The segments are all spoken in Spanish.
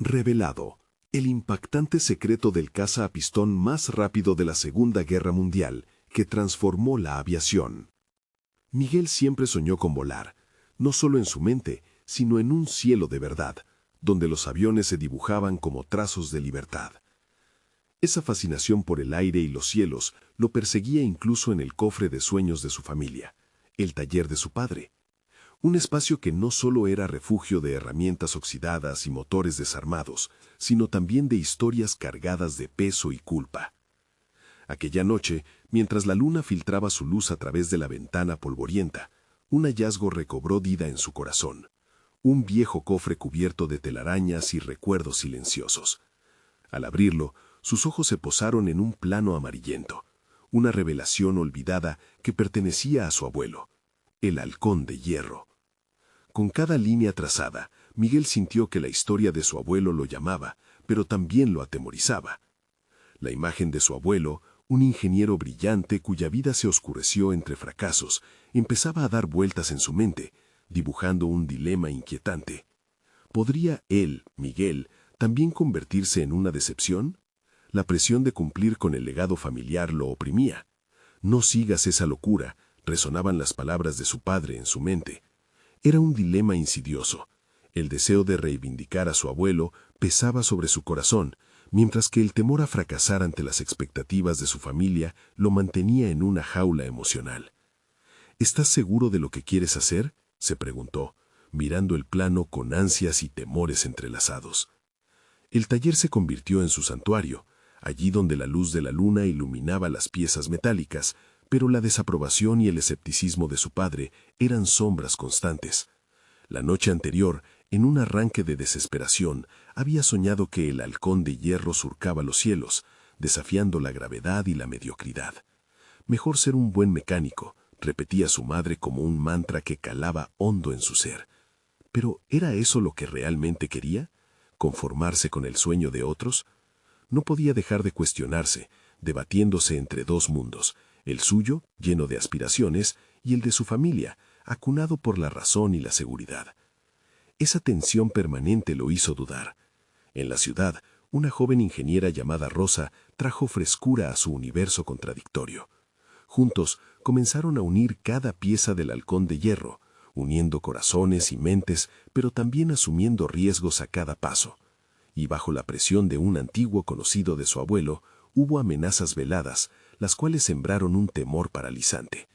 Revelado, el impactante secreto del caza a pistón más rápido de la Segunda Guerra Mundial, que transformó la aviación. Miguel siempre soñó con volar, no solo en su mente, sino en un cielo de verdad, donde los aviones se dibujaban como trazos de libertad. Esa fascinación por el aire y los cielos lo perseguía incluso en el cofre de sueños de su familia, el taller de su padre. Un espacio que no solo era refugio de herramientas oxidadas y motores desarmados, sino también de historias cargadas de peso y culpa. Aquella noche, mientras la luna filtraba su luz a través de la ventana polvorienta, un hallazgo recobró vida en su corazón. Un viejo cofre cubierto de telarañas y recuerdos silenciosos. Al abrirlo, sus ojos se posaron en un plano amarillento, una revelación olvidada que pertenecía a su abuelo, el halcón de hierro. Con cada línea trazada, Miguel sintió que la historia de su abuelo lo llamaba, pero también lo atemorizaba. La imagen de su abuelo, un ingeniero brillante cuya vida se oscureció entre fracasos, empezaba a dar vueltas en su mente, dibujando un dilema inquietante. ¿Podría él, Miguel, también convertirse en una decepción? La presión de cumplir con el legado familiar lo oprimía. No sigas esa locura, resonaban las palabras de su padre en su mente. Era un dilema insidioso. El deseo de reivindicar a su abuelo pesaba sobre su corazón, mientras que el temor a fracasar ante las expectativas de su familia lo mantenía en una jaula emocional. ¿Estás seguro de lo que quieres hacer?, se preguntó, mirando el plano con ansias y temores entrelazados. El taller se convirtió en su santuario, allí donde la luz de la luna iluminaba las piezas metálicas, pero la desaprobación y el escepticismo de su padre eran sombras constantes. La noche anterior, en un arranque de desesperación, había soñado que el halcón de hierro surcaba los cielos, desafiando la gravedad y la mediocridad. Mejor ser un buen mecánico, repetía su madre como un mantra que calaba hondo en su ser. ¿Pero era eso lo que realmente quería? ¿Conformarse con el sueño de otros? No podía dejar de cuestionarse, debatiéndose entre dos mundos, el suyo, lleno de aspiraciones, y el de su familia, acunado por la razón y la seguridad. Esa tensión permanente lo hizo dudar. En la ciudad, una joven ingeniera llamada Rosa trajo frescura a su universo contradictorio. Juntos comenzaron a unir cada pieza del halcón de hierro, uniendo corazones y mentes, pero también asumiendo riesgos a cada paso. Y bajo la presión de un antiguo conocido de su abuelo, hubo amenazas veladas, las cuales sembraron un temor paralizante.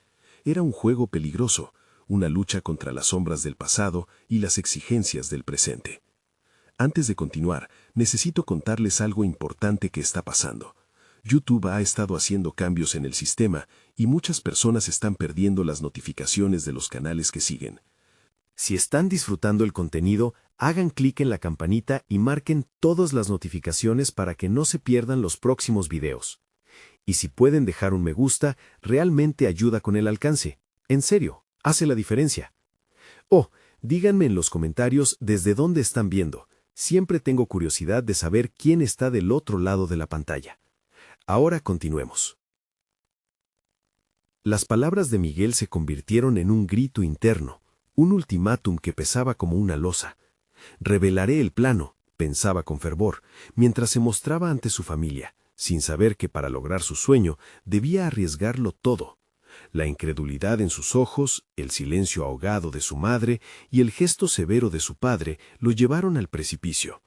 Era un juego peligroso, una lucha contra las sombras del pasado y las exigencias del presente. Antes de continuar, necesito contarles algo importante que está pasando. YouTube ha estado haciendo cambios en el sistema y muchas personas están perdiendo las notificaciones de los canales que siguen. Si están disfrutando el contenido, hagan clic en la campanita y marquen todas las notificaciones para que no se pierdan los próximos videos. Y si pueden dejar un me gusta, realmente ayuda con el alcance. En serio, hace la diferencia. Oh, díganme en los comentarios desde dónde están viendo. Siempre tengo curiosidad de saber quién está del otro lado de la pantalla. Ahora continuemos. Las palabras de Miguel se convirtieron en un grito interno, un ultimátum que pesaba como una losa. Revelaré el plano, pensaba con fervor, mientras se mostraba ante su familia, sin saber que para lograr su sueño debía arriesgarlo todo. La incredulidad en sus ojos, el silencio ahogado de su madre y el gesto severo de su padre lo llevaron al precipicio.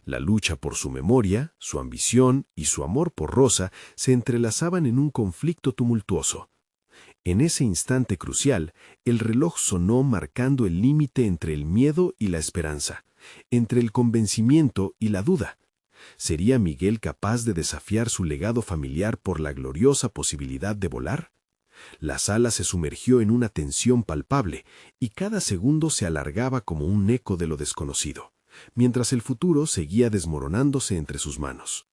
La lucha por su memoria, su ambición y su amor por Rosa se entrelazaban en un conflicto tumultuoso. En ese instante crucial, el reloj sonó marcando el límite entre el miedo y la esperanza, entre el convencimiento y la duda. ¿Sería Miguel capaz de desafiar su legado familiar por la gloriosa posibilidad de volar? La sala se sumergió en una tensión palpable y cada segundo se alargaba como un eco de lo desconocido, mientras el futuro seguía desmoronándose entre sus manos.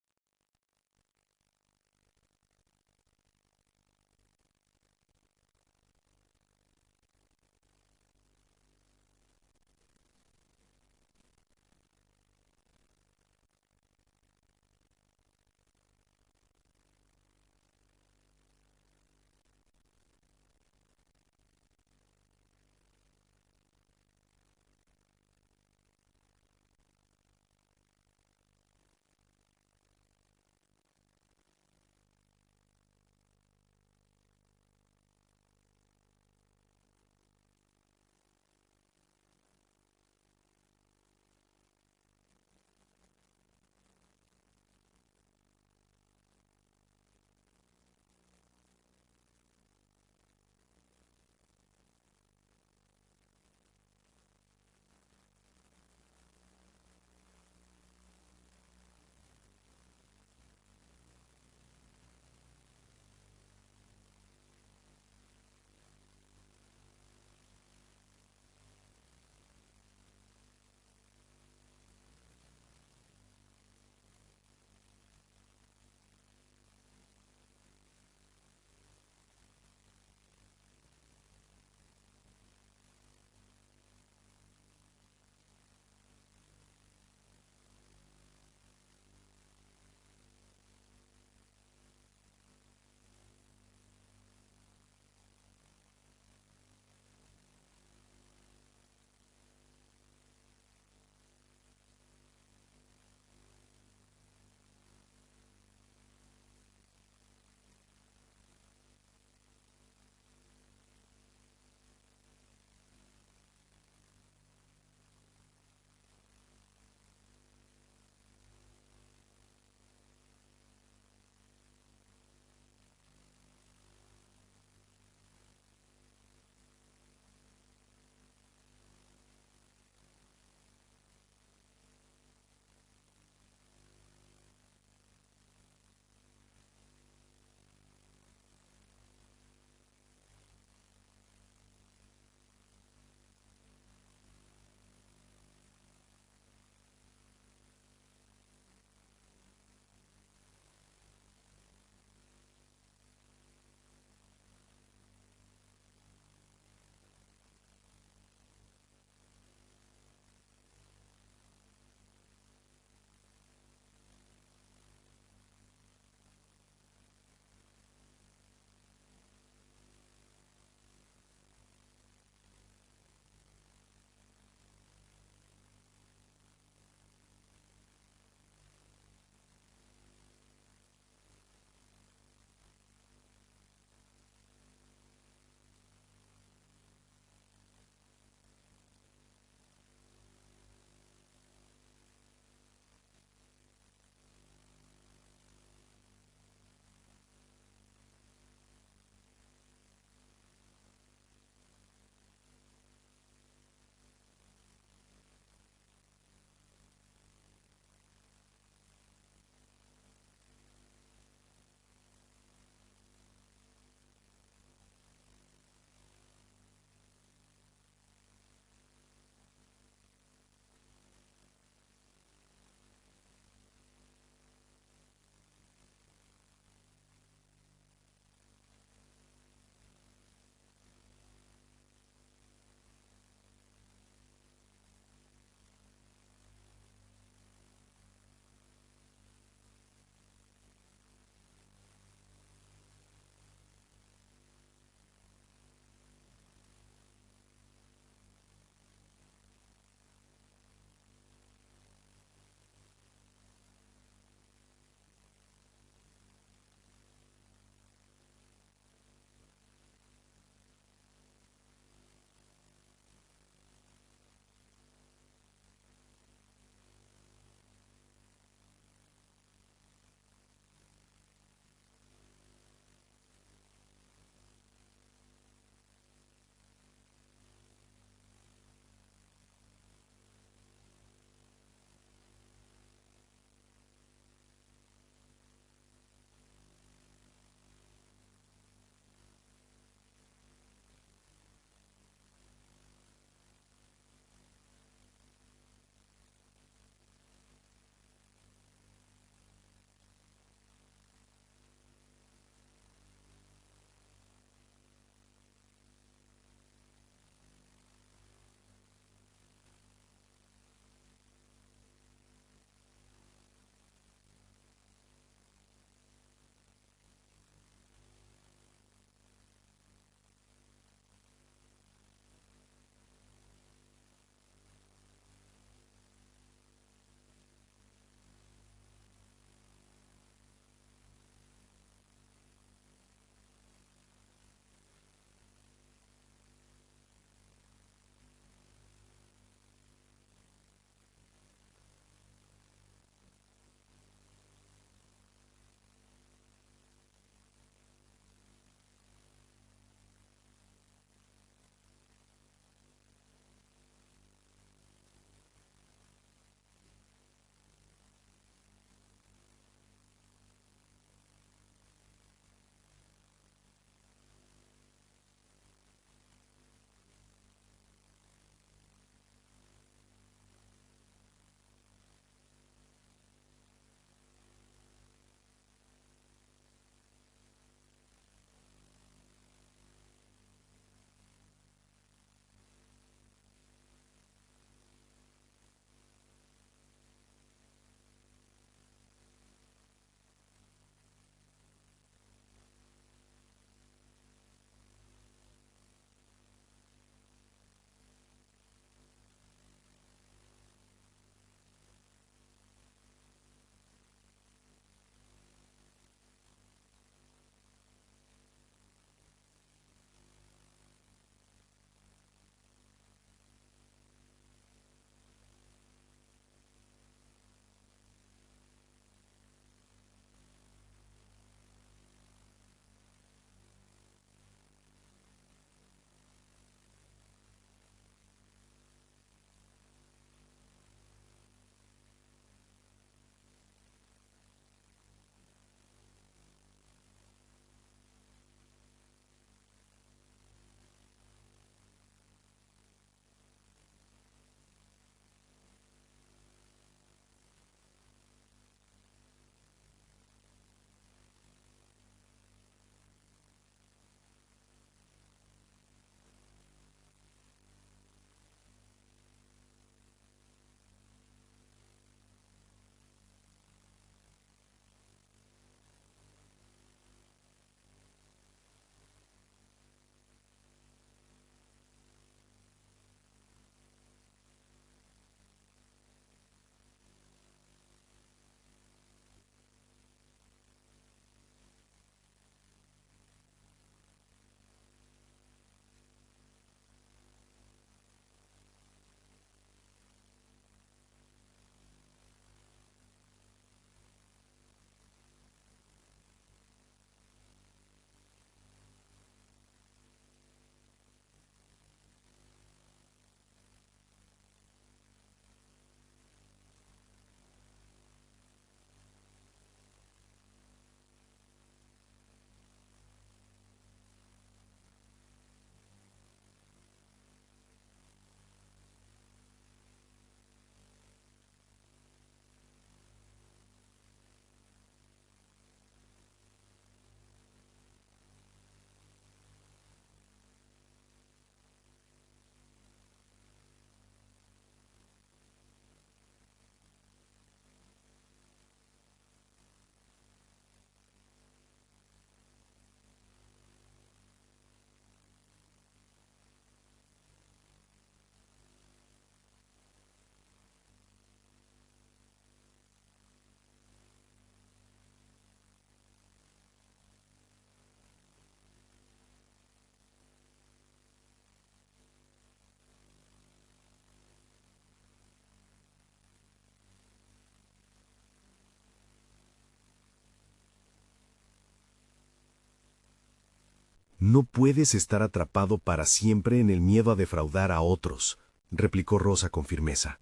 No puedes estar atrapado para siempre en el miedo a defraudar a otros, replicó Rosa con firmeza.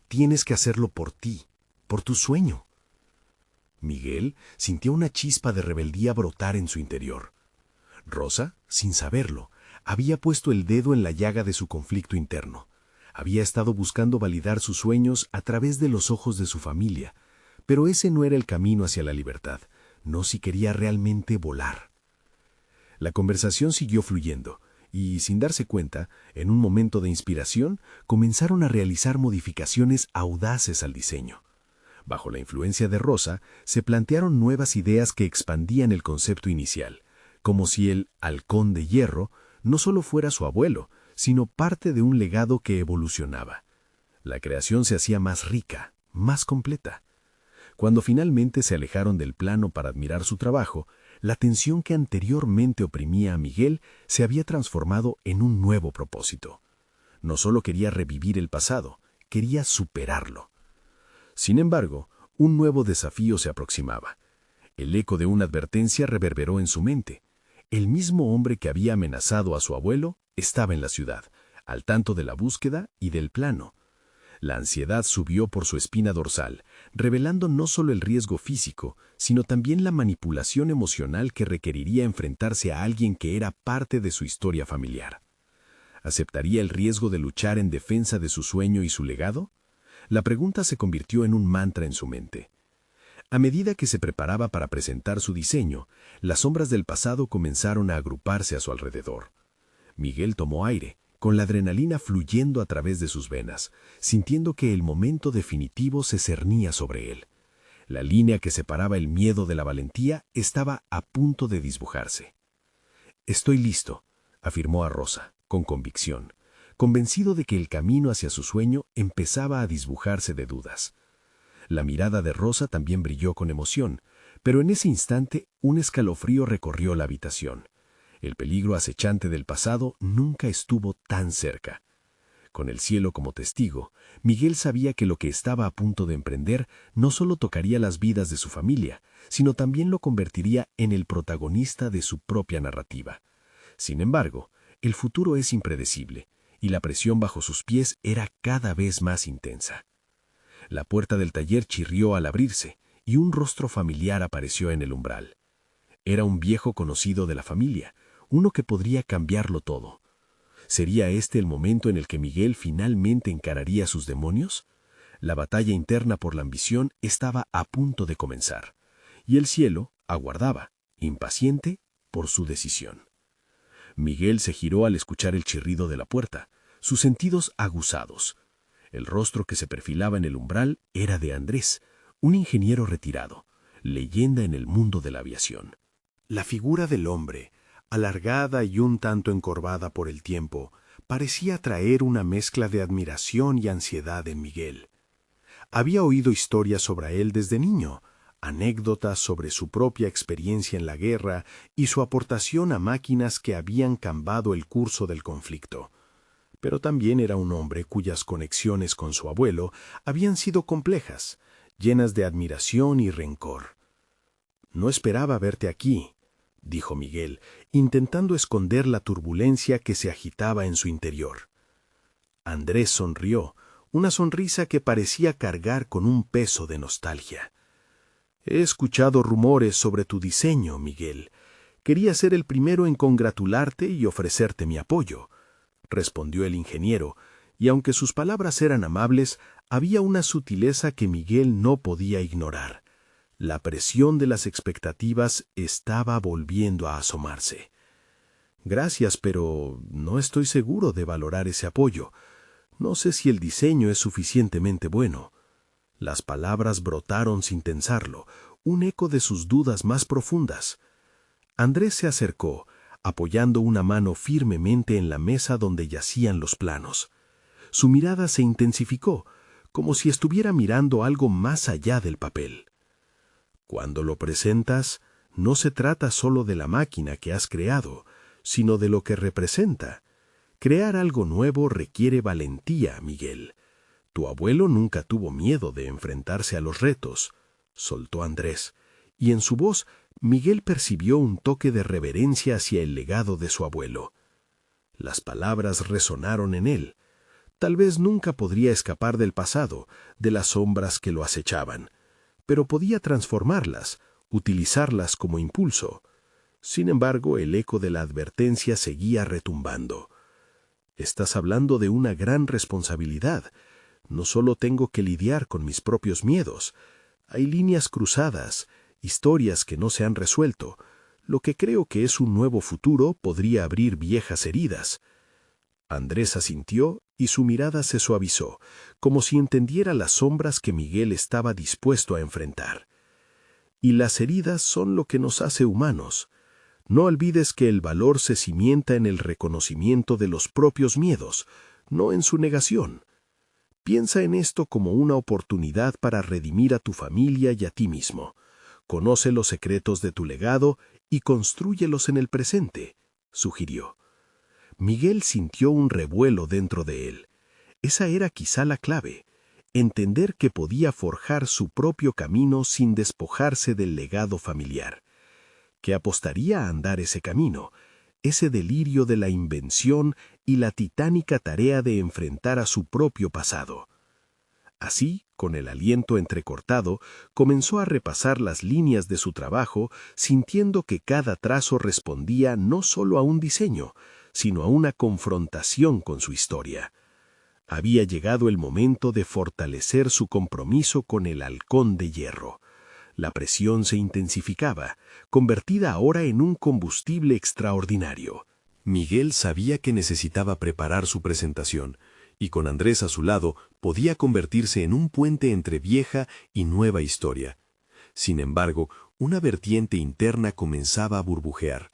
Tienes que hacerlo por ti, por tu sueño. Miguel sintió una chispa de rebeldía brotar en su interior. Rosa, sin saberlo, había puesto el dedo en la llaga de su conflicto interno. Había estado buscando validar sus sueños a través de los ojos de su familia, pero ese no era el camino hacia la libertad, no si quería realmente volar. La conversación siguió fluyendo, y, sin darse cuenta, en un momento de inspiración, comenzaron a realizar modificaciones audaces al diseño. Bajo la influencia de Rosa, se plantearon nuevas ideas que expandían el concepto inicial, como si el halcón de hierro no solo fuera su abuelo, sino parte de un legado que evolucionaba. La creación se hacía más rica, más completa. Cuando finalmente se alejaron del plano para admirar su trabajo, la tensión que anteriormente oprimía a Miguel se había transformado en un nuevo propósito. No solo quería revivir el pasado, quería superarlo. Sin embargo, un nuevo desafío se aproximaba. El eco de una advertencia reverberó en su mente. El mismo hombre que había amenazado a su abuelo estaba en la ciudad, al tanto de la búsqueda y del plano. La ansiedad subió por su espina dorsal, revelando no solo el riesgo físico, sino también la manipulación emocional que requeriría enfrentarse a alguien que era parte de su historia familiar. ¿Aceptaría el riesgo de luchar en defensa de su sueño y su legado? La pregunta se convirtió en un mantra en su mente. A medida que se preparaba para presentar su diseño, las sombras del pasado comenzaron a agruparse a su alrededor. Miguel tomó aire, con la adrenalina fluyendo a través de sus venas, sintiendo que el momento definitivo se cernía sobre él. La línea que separaba el miedo de la valentía estaba a punto de disbujarse. «Estoy listo», afirmó a Rosa, con convicción, convencido de que el camino hacia su sueño empezaba a disbujarse de dudas. La mirada de Rosa también brilló con emoción, pero en ese instante un escalofrío recorrió la habitación. El peligro acechante del pasado nunca estuvo tan cerca. Con el cielo como testigo, Miguel sabía que lo que estaba a punto de emprender no solo tocaría las vidas de su familia, sino también lo convertiría en el protagonista de su propia narrativa. Sin embargo, el futuro es impredecible, y la presión bajo sus pies era cada vez más intensa. La puerta del taller chirrió al abrirse, y un rostro familiar apareció en el umbral. Era un viejo conocido de la familia, uno que podría cambiarlo todo. ¿Sería este el momento en el que Miguel finalmente encararía sus demonios? La batalla interna por la ambición estaba a punto de comenzar, y el cielo aguardaba, impaciente, por su decisión. Miguel se giró al escuchar el chirrido de la puerta, sus sentidos aguzados. El rostro que se perfilaba en el umbral era de Andrés, un ingeniero retirado, leyenda en el mundo de la aviación. La figura del hombre, alargada y un tanto encorvada por el tiempo, parecía traer una mezcla de admiración y ansiedad en Miguel. Había oído historias sobre él desde niño, anécdotas sobre su propia experiencia en la guerra y su aportación a máquinas que habían cambiado el curso del conflicto. Pero también era un hombre cuyas conexiones con su abuelo habían sido complejas, llenas de admiración y rencor. «No esperaba verte aquí», dijo Miguel, intentando esconder la turbulencia que se agitaba en su interior. Andrés sonrió, una sonrisa que parecía cargar con un peso de nostalgia. «He escuchado rumores sobre tu diseño, Miguel. Quería ser el primero en congratularte y ofrecerte mi apoyo», respondió el ingeniero, y aunque sus palabras eran amables, había una sutileza que Miguel no podía ignorar. La presión de las expectativas estaba volviendo a asomarse. «Gracias, pero no estoy seguro de valorar ese apoyo. No sé si el diseño es suficientemente bueno». Las palabras brotaron sin pensarlo, un eco de sus dudas más profundas. Andrés se acercó, apoyando una mano firmemente en la mesa donde yacían los planos. Su mirada se intensificó, como si estuviera mirando algo más allá del papel. «Cuando lo presentas, no se trata solo de la máquina que has creado, sino de lo que representa. Crear algo nuevo requiere valentía, Miguel. Tu abuelo nunca tuvo miedo de enfrentarse a los retos», soltó Andrés, y en su voz Miguel percibió un toque de reverencia hacia el legado de su abuelo. Las palabras resonaron en él. Tal vez nunca podría escapar del pasado, de las sombras que lo acechaban, pero podía transformarlas, utilizarlas como impulso. Sin embargo, el eco de la advertencia seguía retumbando. Estás hablando de una gran responsabilidad. No solo tengo que lidiar con mis propios miedos. Hay líneas cruzadas, historias que no se han resuelto. Lo que creo que es un nuevo futuro podría abrir viejas heridas. Andrés asintió y su mirada se suavizó, como si entendiera las sombras que Miguel estaba dispuesto a enfrentar. Y las heridas son lo que nos hace humanos. No olvides que el valor se cimienta en el reconocimiento de los propios miedos, no en su negación. Piensa en esto como una oportunidad para redimir a tu familia y a ti mismo. Conoce los secretos de tu legado y constrúyelos en el presente, sugirió. Miguel sintió un revuelo dentro de él. Esa era quizá la clave, entender que podía forjar su propio camino sin despojarse del legado familiar. Que apostaría a andar ese camino, ese delirio de la invención y la titánica tarea de enfrentar a su propio pasado. Así, con el aliento entrecortado, comenzó a repasar las líneas de su trabajo, sintiendo que cada trazo respondía no solo a un diseño, sino a una confrontación con su historia. Había llegado el momento de fortalecer su compromiso con el halcón de hierro. La presión se intensificaba, convertida ahora en un combustible extraordinario. Miguel sabía que necesitaba preparar su presentación, y con Andrés a su lado podía convertirse en un puente entre vieja y nueva historia. Sin embargo, una vertiente interna comenzaba a burbujear.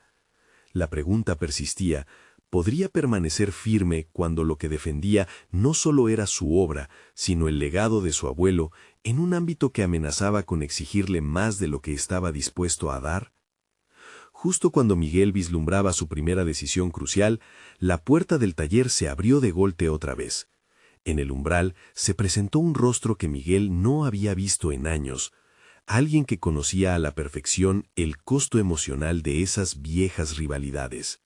La pregunta persistía: ¿podría permanecer firme cuando lo que defendía no solo era su obra, sino el legado de su abuelo, en un ámbito que amenazaba con exigirle más de lo que estaba dispuesto a dar? Justo cuando Miguel vislumbraba su primera decisión crucial, la puerta del taller se abrió de golpe otra vez. En el umbral se presentó un rostro que Miguel no había visto en años, alguien que conocía a la perfección el costo emocional de esas viejas rivalidades.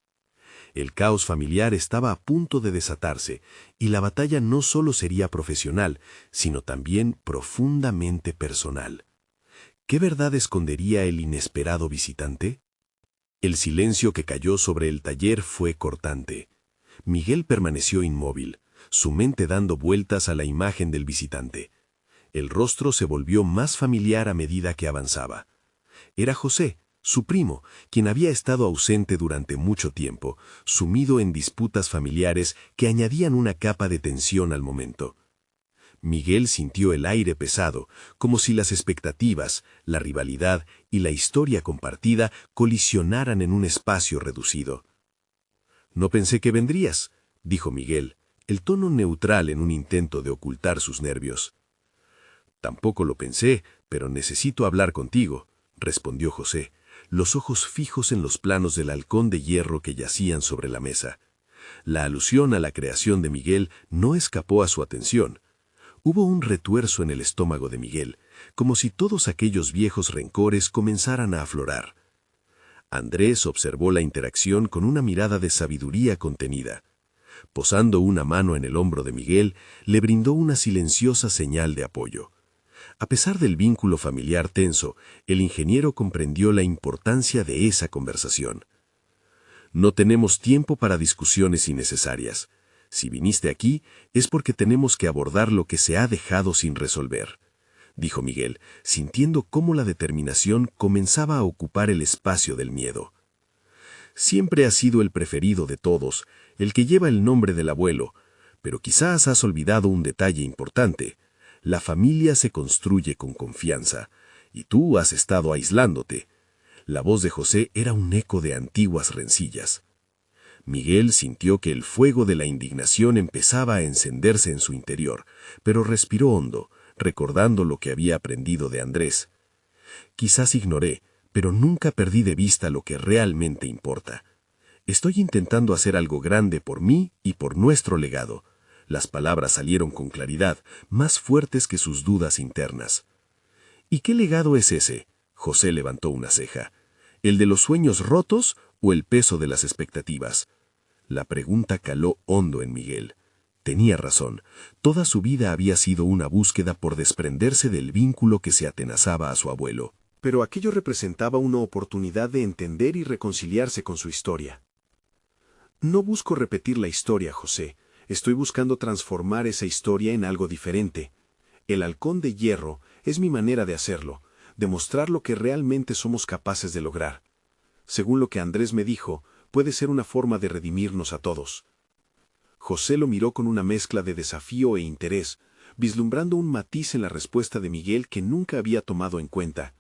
El caos familiar estaba a punto de desatarse, y la batalla no solo sería profesional, sino también profundamente personal. ¿Qué verdad escondería el inesperado visitante? El silencio que cayó sobre el taller fue cortante. Miguel permaneció inmóvil, su mente dando vueltas a la imagen del visitante. El rostro se volvió más familiar a medida que avanzaba. Era José, su primo, quien había estado ausente durante mucho tiempo, sumido en disputas familiares que añadían una capa de tensión al momento. Miguel sintió el aire pesado, como si las expectativas, la rivalidad y la historia compartida colisionaran en un espacio reducido. «No pensé que vendrías», dijo Miguel, el tono neutral en un intento de ocultar sus nervios. «Tampoco lo pensé, pero necesito hablar contigo», respondió José, los ojos fijos en los planos del halcón de hierro que yacían sobre la mesa. La alusión a la creación de Miguel no escapó a su atención. Hubo un retuerzo en el estómago de Miguel, como si todos aquellos viejos rencores comenzaran a aflorar. Andrés observó la interacción con una mirada de sabiduría contenida. Posando una mano en el hombro de Miguel, le brindó una silenciosa señal de apoyo. A pesar del vínculo familiar tenso, el ingeniero comprendió la importancia de esa conversación. «No tenemos tiempo para discusiones innecesarias. Si viniste aquí, es porque tenemos que abordar lo que se ha dejado sin resolver», dijo Miguel, sintiendo cómo la determinación comenzaba a ocupar el espacio del miedo. «Siempre has sido el preferido de todos, el que lleva el nombre del abuelo, pero quizás has olvidado un detalle importante. La familia se construye con confianza, y tú has estado aislándote». La voz de José era un eco de antiguas rencillas. Miguel sintió que el fuego de la indignación empezaba a encenderse en su interior, pero respiró hondo, recordando lo que había aprendido de Andrés. «Quizás ignoré, pero nunca perdí de vista lo que realmente importa. Estoy intentando hacer algo grande por mí y por nuestro legado». Las palabras salieron con claridad, más fuertes que sus dudas internas. «¿Y qué legado es ese?», José levantó una ceja. ¿El de los sueños rotos o el peso de las expectativas? La pregunta caló hondo en Miguel. Tenía razón. Toda su vida había sido una búsqueda por desprenderse del vínculo que se atenazaba a su abuelo. Pero aquello representaba una oportunidad de entender y reconciliarse con su historia. No busco repetir la historia, José. Estoy buscando transformar esa historia en algo diferente. El halcón de hierro es mi manera de hacerlo, demostrar lo que realmente somos capaces de lograr. Según lo que Andrés me dijo, puede ser una forma de redimirnos a todos. José lo miró con una mezcla de desafío e interés, vislumbrando un matiz en la respuesta de Miguel que nunca había tomado en cuenta.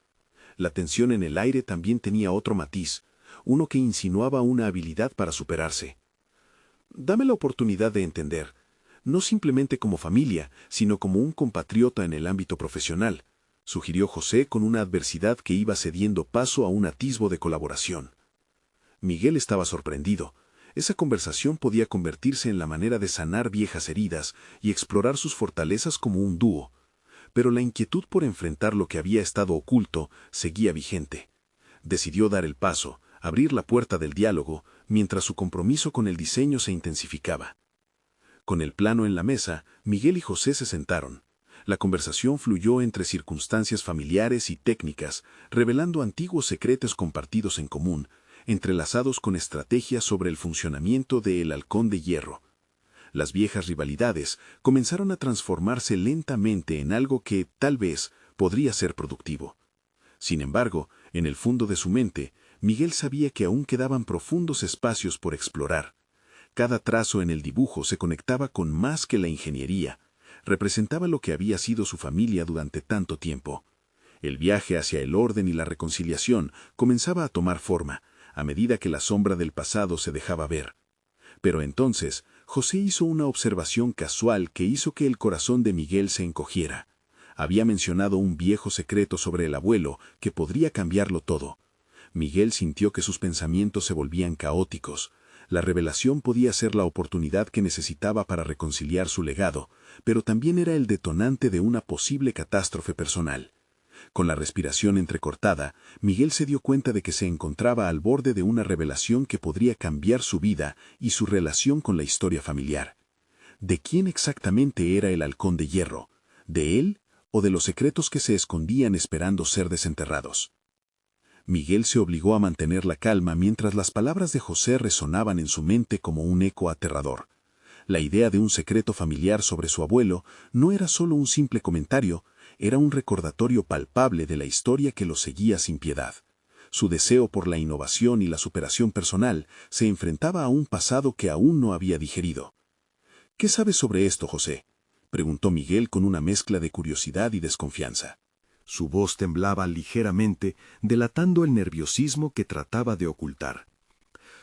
La tensión en el aire también tenía otro matiz, uno que insinuaba una habilidad para superarse. Dame la oportunidad de entender, no simplemente como familia, sino como un compatriota en el ámbito profesional, sugirió José con una adversidad que iba cediendo paso a un atisbo de colaboración. Miguel estaba sorprendido. Esa conversación podía convertirse en la manera de sanar viejas heridas y explorar sus fortalezas como un dúo. Pero la inquietud por enfrentar lo que había estado oculto seguía vigente. Decidió dar el paso, abrir la puerta del diálogo, mientras su compromiso con el diseño se intensificaba. Con el plano en la mesa, Miguel y José se sentaron. La conversación fluyó entre circunstancias familiares y técnicas, revelando antiguos secretos compartidos en común, entrelazados con estrategias sobre el funcionamiento de El Halcón de Hierro. Las viejas rivalidades comenzaron a transformarse lentamente en algo que, tal vez, podría ser productivo. Sin embargo, en el fondo de su mente, Miguel sabía que aún quedaban profundos espacios por explorar. Cada trazo en el dibujo se conectaba con más que la ingeniería, representaba lo que había sido su familia durante tanto tiempo. El viaje hacia el orden y la reconciliación comenzaba a tomar forma, a medida que la sombra del pasado se dejaba ver. Pero entonces, José hizo una observación casual que hizo que el corazón de Miguel se encogiera. Había mencionado un viejo secreto sobre el abuelo que podría cambiarlo todo. Miguel sintió que sus pensamientos se volvían caóticos. La revelación podía ser la oportunidad que necesitaba para reconciliar su legado, pero también era el detonante de una posible catástrofe personal. Con la respiración entrecortada, Miguel se dio cuenta de que se encontraba al borde de una revelación que podría cambiar su vida y su relación con la historia familiar. ¿De quién exactamente era el halcón de hierro? ¿De él o de los secretos que se escondían esperando ser desenterrados? Miguel se obligó a mantener la calma mientras las palabras de José resonaban en su mente como un eco aterrador. La idea de un secreto familiar sobre su abuelo no era solo un simple comentario, era un recordatorio palpable de la historia que lo seguía sin piedad. Su deseo por la innovación y la superación personal se enfrentaba a un pasado que aún no había digerido. ¿Qué sabes sobre esto, José?, preguntó Miguel con una mezcla de curiosidad y desconfianza. Su voz temblaba ligeramente, delatando el nerviosismo que trataba de ocultar.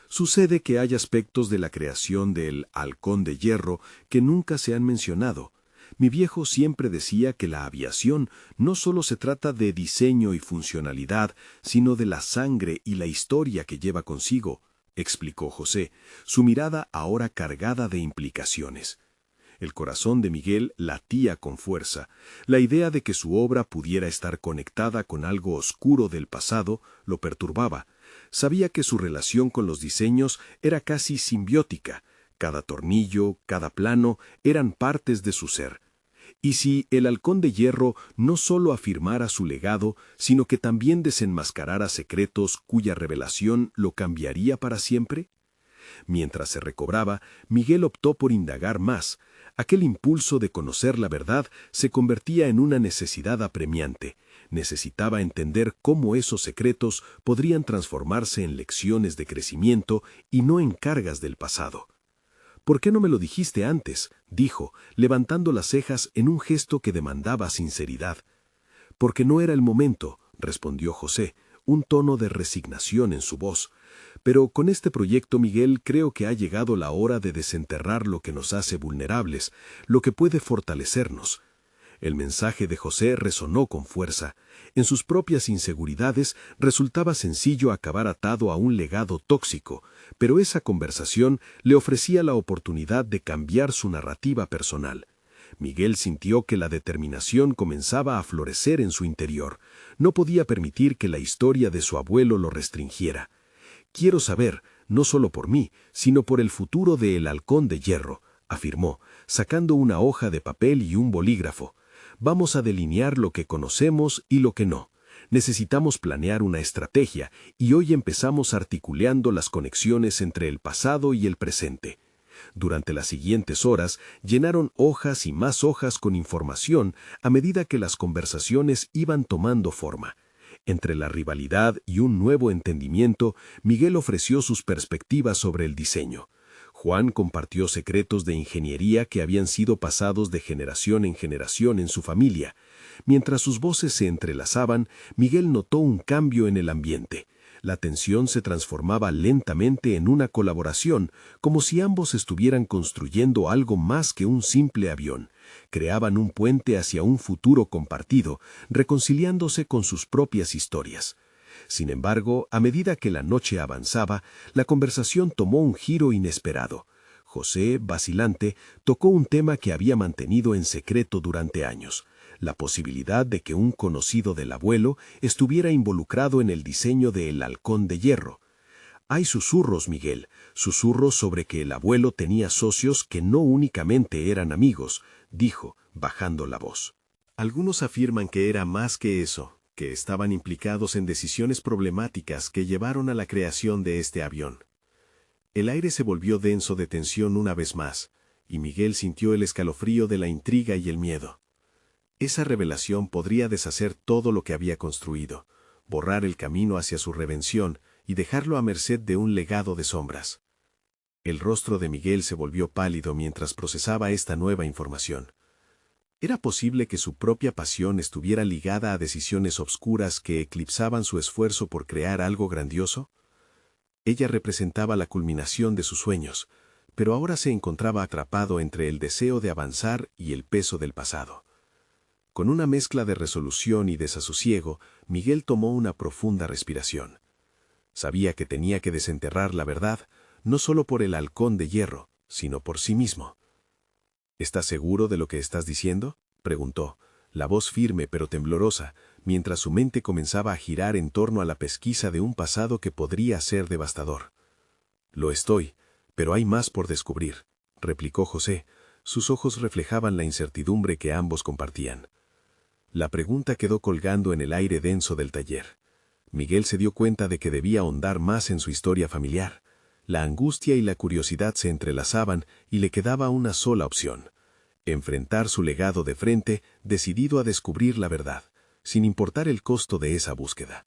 Sucede que hay aspectos de la creación del halcón de hierro que nunca se han mencionado. Mi viejo siempre decía que la aviación no solo se trata de diseño y funcionalidad, sino de la sangre y la historia que lleva consigo, explicó José, su mirada ahora cargada de implicaciones. El corazón de Miguel latía con fuerza. La idea de que su obra pudiera estar conectada con algo oscuro del pasado lo perturbaba. Sabía que su relación con los diseños era casi simbiótica. Cada tornillo, cada plano, eran partes de su ser. Y si el halcón de hierro no solo afirmara su legado, sino que también desenmascarara secretos cuya revelación lo cambiaría para siempre. Mientras se recobraba, Miguel optó por indagar más. Aquel impulso de conocer la verdad se convertía en una necesidad apremiante. Necesitaba entender cómo esos secretos podrían transformarse en lecciones de crecimiento y no en cargas del pasado. «¿Por qué no me lo dijiste antes?», dijo, levantando las cejas en un gesto que demandaba sinceridad. «Porque no era el momento», respondió José, un tono de resignación en su voz. «Pero con este proyecto, Miguel, creo que ha llegado la hora de desenterrar lo que nos hace vulnerables, lo que puede fortalecernos». El mensaje de José resonó con fuerza. En sus propias inseguridades resultaba sencillo acabar atado a un legado tóxico, pero esa conversación le ofrecía la oportunidad de cambiar su narrativa personal. Miguel sintió que la determinación comenzaba a florecer en su interior. No podía permitir que la historia de su abuelo lo restringiera. «Quiero saber, no solo por mí, sino por el futuro de El Halcón de Hierro», afirmó, sacando una hoja de papel y un bolígrafo. «Vamos a delinear lo que conocemos y lo que no. Necesitamos planear una estrategia, y hoy empezamos articulando las conexiones entre el pasado y el presente». Durante las siguientes horas llenaron hojas y más hojas con información a medida que las conversaciones iban tomando forma. Entre la rivalidad y un nuevo entendimiento, Miguel ofreció sus perspectivas sobre el diseño. Juan compartió secretos de ingeniería que habían sido pasados de generación en su familia. Mientras sus voces se entrelazaban, Miguel notó un cambio en el ambiente. La tensión se transformaba lentamente en una colaboración, como si ambos estuvieran construyendo algo más que un simple avión. Creaban un puente hacia un futuro compartido, reconciliándose con sus propias historias. Sin embargo, a medida que la noche avanzaba, la conversación tomó un giro inesperado. José, vacilante, tocó un tema que había mantenido en secreto durante años: la posibilidad de que un conocido del abuelo estuviera involucrado en el diseño de El Halcón de Hierro. «Hay susurros, Miguel, susurros sobre que el abuelo tenía socios que no únicamente eran amigos», dijo, bajando la voz. «Algunos afirman que era más que eso, que estaban implicados en decisiones problemáticas que llevaron a la creación de este avión». El aire se volvió denso de tensión una vez más, y Miguel sintió el escalofrío de la intriga y el miedo. Esa revelación podría deshacer todo lo que había construido, borrar el camino hacia su redención y dejarlo a merced de un legado de sombras. El rostro de Miguel se volvió pálido mientras procesaba esta nueva información. ¿Era posible que su propia pasión estuviera ligada a decisiones obscuras que eclipsaban su esfuerzo por crear algo grandioso? Ella representaba la culminación de sus sueños, pero ahora se encontraba atrapado entre el deseo de avanzar y el peso del pasado. Con una mezcla de resolución y desasosiego, Miguel tomó una profunda respiración. Sabía que tenía que desenterrar la verdad, no solo por el Halcón de Hierro, sino por sí mismo. «¿Estás seguro de lo que estás diciendo?», preguntó, la voz firme pero temblorosa, mientras su mente comenzaba a girar en torno a la pesquisa de un pasado que podría ser devastador. «Lo estoy, pero hay más por descubrir», replicó José. Sus ojos reflejaban la incertidumbre que ambos compartían. La pregunta quedó colgando en el aire denso del taller. Miguel se dio cuenta de que debía ahondar más en su historia familiar. La angustia y la curiosidad se entrelazaban y le quedaba una sola opción: enfrentar su legado de frente, decidido a descubrir la verdad, sin importar el costo de esa búsqueda.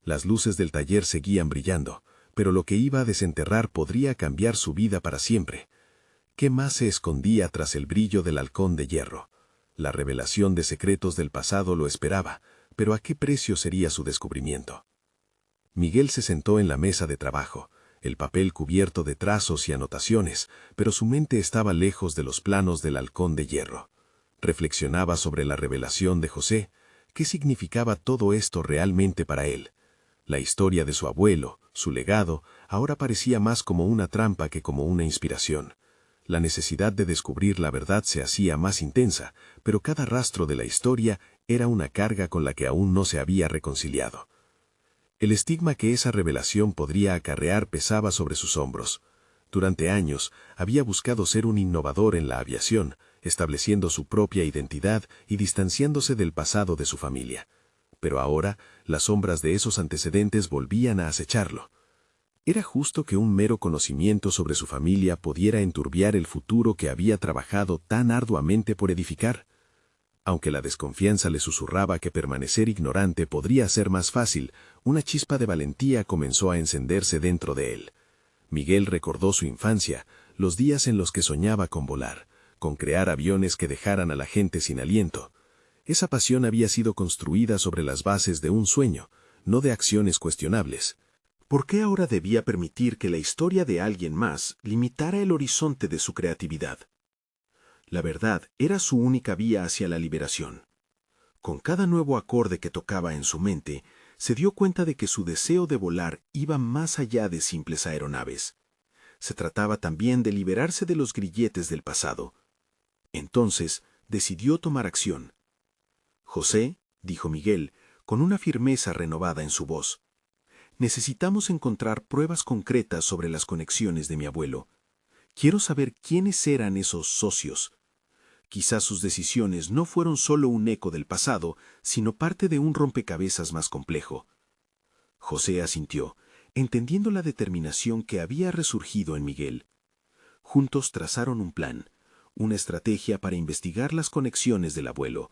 Las luces del taller seguían brillando, pero lo que iba a desenterrar podría cambiar su vida para siempre. ¿Qué más se escondía tras el brillo del Halcón de Hierro? La revelación de secretos del pasado lo esperaba, pero ¿a qué precio sería su descubrimiento? Miguel se sentó en la mesa de trabajo, el papel cubierto de trazos y anotaciones, pero su mente estaba lejos de los planos del Halcón de Hierro. Reflexionaba sobre la revelación de José. ¿Qué significaba todo esto realmente para él? La historia de su abuelo, su legado, ahora parecía más como una trampa que como una inspiración. La necesidad de descubrir la verdad se hacía más intensa, pero cada rastro de la historia era una carga con la que aún no se había reconciliado. El estigma que esa revelación podría acarrear pesaba sobre sus hombros. Durante años había buscado ser un innovador en la aviación, estableciendo su propia identidad y distanciándose del pasado de su familia. Pero ahora las sombras de esos antecedentes volvían a acecharlo. ¿Era justo que un mero conocimiento sobre su familia pudiera enturbiar el futuro que había trabajado tan arduamente por edificar? Aunque la desconfianza le susurraba que permanecer ignorante podría ser más fácil, una chispa de valentía comenzó a encenderse dentro de él. Miguel recordó su infancia, los días en los que soñaba con volar, con crear aviones que dejaran a la gente sin aliento. Esa pasión había sido construida sobre las bases de un sueño, no de acciones cuestionables. ¿Por qué ahora debía permitir que la historia de alguien más limitara el horizonte de su creatividad? La verdad era su única vía hacia la liberación. Con cada nuevo acorde que tocaba en su mente, se dio cuenta de que su deseo de volar iba más allá de simples aeronaves. Se trataba también de liberarse de los grilletes del pasado. Entonces, decidió tomar acción. «José», dijo Miguel, con una firmeza renovada en su voz, «necesitamos encontrar pruebas concretas sobre las conexiones de mi abuelo. Quiero saber quiénes eran esos socios. Quizás sus decisiones no fueron solo un eco del pasado, sino parte de un rompecabezas más complejo». José asintió, entendiendo la determinación que había resurgido en Miguel. Juntos trazaron un plan, una estrategia para investigar las conexiones del abuelo.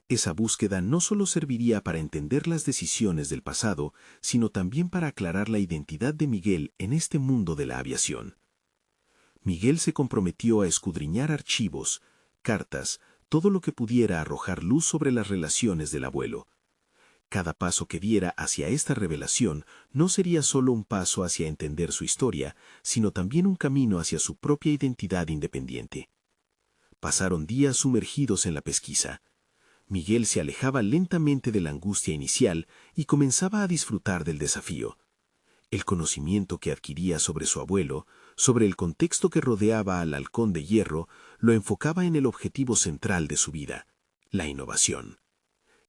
Esa búsqueda no solo serviría para entender las decisiones del pasado, sino también para aclarar la identidad de Miguel en este mundo de la aviación. Miguel se comprometió a escudriñar archivos, cartas, todo lo que pudiera arrojar luz sobre las relaciones del abuelo. Cada paso que diera hacia esta revelación no sería solo un paso hacia entender su historia, sino también un camino hacia su propia identidad independiente. Pasaron días sumergidos en la pesquisa. Miguel se alejaba lentamente de la angustia inicial y comenzaba a disfrutar del desafío. El conocimiento que adquiría sobre su abuelo, sobre el contexto que rodeaba al Halcón de Hierro, lo enfocaba en el objetivo central de su vida, la innovación.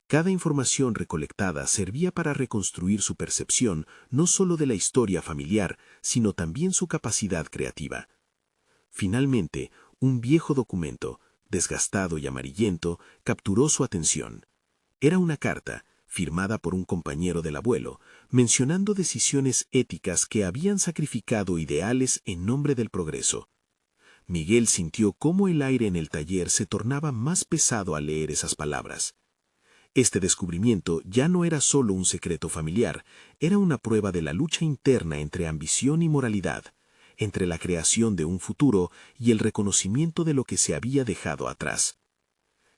Cada información recolectada servía para reconstruir su percepción no solo de la historia familiar, sino también su capacidad creativa. Finalmente, un viejo documento, desgastado y amarillento, capturó su atención. Era una carta, firmada por un compañero del abuelo, mencionando decisiones éticas que habían sacrificado ideales en nombre del progreso. Miguel sintió cómo el aire en el taller se tornaba más pesado al leer esas palabras. Este descubrimiento ya no era solo un secreto familiar, era una prueba de la lucha interna entre ambición y moralidad, entre la creación de un futuro y el reconocimiento de lo que se había dejado atrás.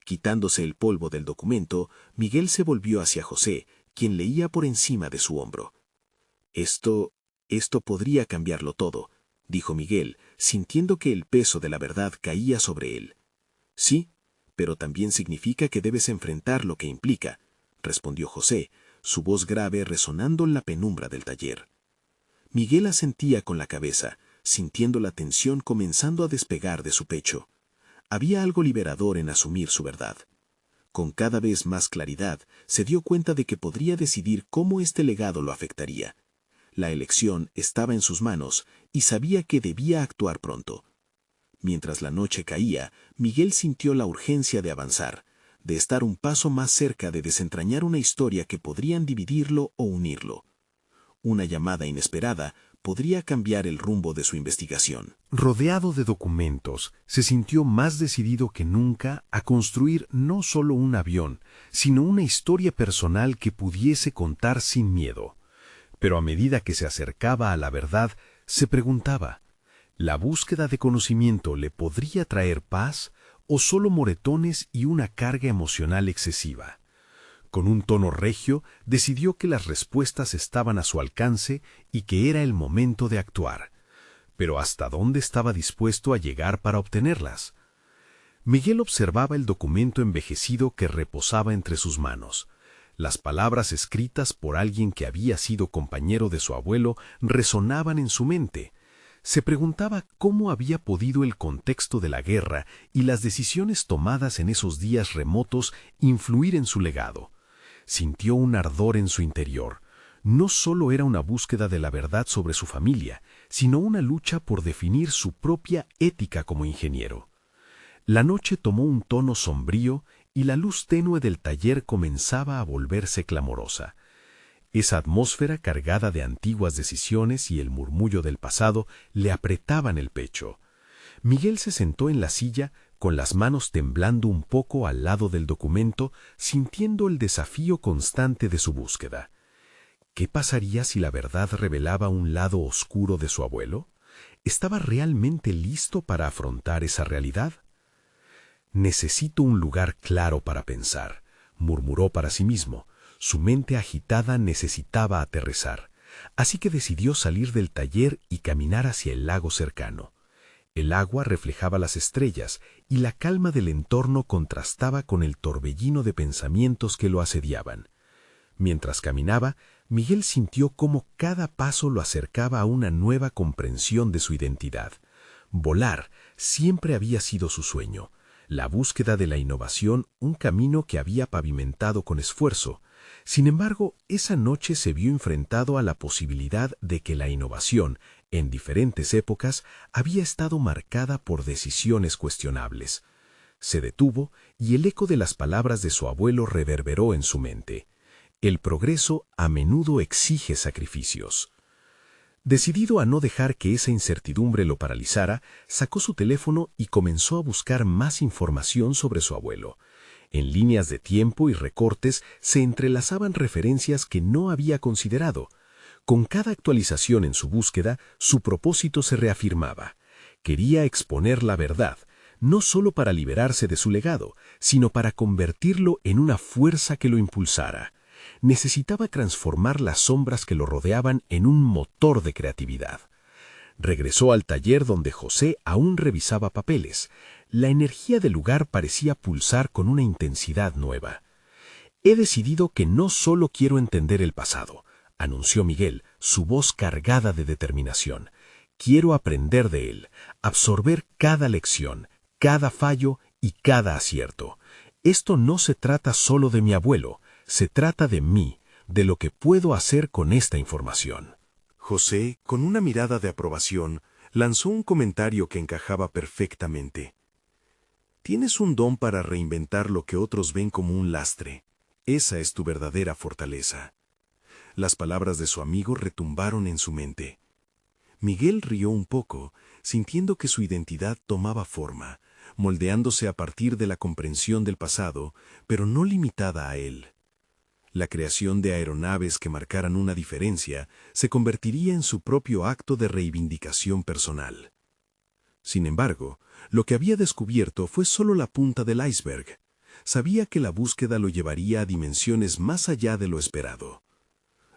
Quitándose el polvo del documento, Miguel se volvió hacia José, quien leía por encima de su hombro. Esto podría cambiarlo todo», dijo Miguel, sintiendo que el peso de la verdad caía sobre él. «Sí, pero también significa que debes enfrentar lo que implica», respondió José, su voz grave resonando en la penumbra del taller. Miguel asentía con la cabeza, sintiendo la tensión comenzando a despegar de su pecho. Había algo liberador en asumir su verdad. Con cada vez más claridad, se dio cuenta de que podría decidir cómo este legado lo afectaría. La elección estaba en sus manos y sabía que debía actuar pronto. Mientras la noche caía, Miguel sintió la urgencia de avanzar, de estar un paso más cerca de desentrañar una historia que podrían dividirlo o unirlo. Una llamada inesperada podría cambiar el rumbo de su investigación. Rodeado de documentos, se sintió más decidido que nunca a construir no solo un avión, sino una historia personal que pudiese contar sin miedo. Pero a medida que se acercaba a la verdad, se preguntaba, ¿la búsqueda de conocimiento le podría traer paz o solo moretones y una carga emocional excesiva? Con un tono regio, decidió que las respuestas estaban a su alcance y que era el momento de actuar. Pero ¿hasta dónde estaba dispuesto a llegar para obtenerlas? Miguel observaba el documento envejecido que reposaba entre sus manos. Las palabras escritas por alguien que había sido compañero de su abuelo resonaban en su mente. Se preguntaba cómo había podido el contexto de la guerra y las decisiones tomadas en esos días remotos influir en su legado. Sintió un ardor en su interior. No solo era una búsqueda de la verdad sobre su familia, sino una lucha por definir su propia ética como ingeniero. La noche tomó un tono sombrío y la luz tenue del taller comenzaba a volverse clamorosa. Esa atmósfera cargada de antiguas decisiones y el murmullo del pasado le apretaban el pecho. Miguel se sentó en la silla, con las manos temblando un poco al lado del documento, sintiendo el desafío constante de su búsqueda. ¿Qué pasaría si la verdad revelaba un lado oscuro de su abuelo? ¿Estaba realmente listo para afrontar esa realidad? «Necesito un lugar claro para pensar», murmuró para sí mismo. Su mente agitada necesitaba aterrizar, así que decidió salir del taller y caminar hacia el lago cercano. El agua reflejaba las estrellas y la calma del entorno contrastaba con el torbellino de pensamientos que lo asediaban. Mientras caminaba, Miguel sintió cómo cada paso lo acercaba a una nueva comprensión de su identidad. Volar siempre había sido su sueño. la búsqueda de la innovación un camino que había pavimentado con esfuerzo. Sin embargo, esa noche se vio enfrentado a la posibilidad de que la innovación, en diferentes épocas, había estado marcada por decisiones cuestionables. Se detuvo y el eco de las palabras de su abuelo reverberó en su mente. El progreso a menudo exige sacrificios. Decidido a no dejar que esa incertidumbre lo paralizara, sacó su teléfono y comenzó a buscar más información sobre su abuelo. En líneas de tiempo y recortes se entrelazaban referencias que no había considerado. Con cada actualización en su búsqueda, su propósito se reafirmaba. Quería exponer la verdad, no solo para liberarse de su legado, sino para convertirlo en una fuerza que lo impulsara. Necesitaba transformar las sombras que lo rodeaban en un motor de creatividad. Regresó al taller donde José aún revisaba papeles. La energía del lugar parecía pulsar con una intensidad nueva. «He decidido que no solo quiero entender el pasado», anunció Miguel, su voz cargada de determinación. «Quiero aprender de él, absorber cada lección, cada fallo y cada acierto. Esto no se trata solo de mi abuelo, se trata de mí, de lo que puedo hacer con esta información». José, con una mirada de aprobación, lanzó un comentario que encajaba perfectamente. «Tienes un don para reinventar lo que otros ven como un lastre. Esa es tu verdadera fortaleza». Las palabras de su amigo retumbaron en su mente. Miguel rió un poco, sintiendo que su identidad tomaba forma, moldeándose a partir de la comprensión del pasado, pero no limitada a él. La creación de aeronaves que marcaran una diferencia se convertiría en su propio acto de reivindicación personal. Sin embargo, lo que había descubierto fue solo la punta del iceberg. Sabía que la búsqueda lo llevaría a dimensiones más allá de lo esperado.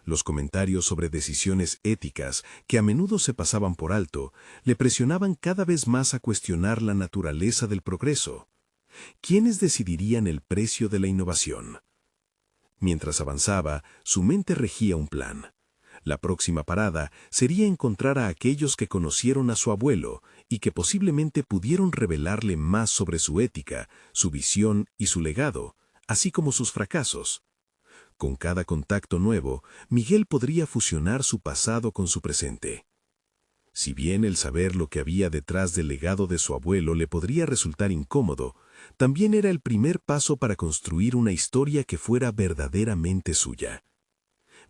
Los comentarios sobre decisiones éticas, que a menudo se pasaban por alto, le presionaban cada vez más a cuestionar la naturaleza del progreso. ¿Quiénes decidirían el precio de la innovación? Mientras avanzaba, su mente regía un plan. La próxima parada sería encontrar a aquellos que conocieron a su abuelo y que posiblemente pudieron revelarle más sobre su ética, su visión y su legado, así como sus fracasos. Con cada contacto nuevo, Miguel podría fusionar su pasado con su presente. Si bien el saber lo que había detrás del legado de su abuelo le podría resultar incómodo, también era el primer paso para construir una historia que fuera verdaderamente suya.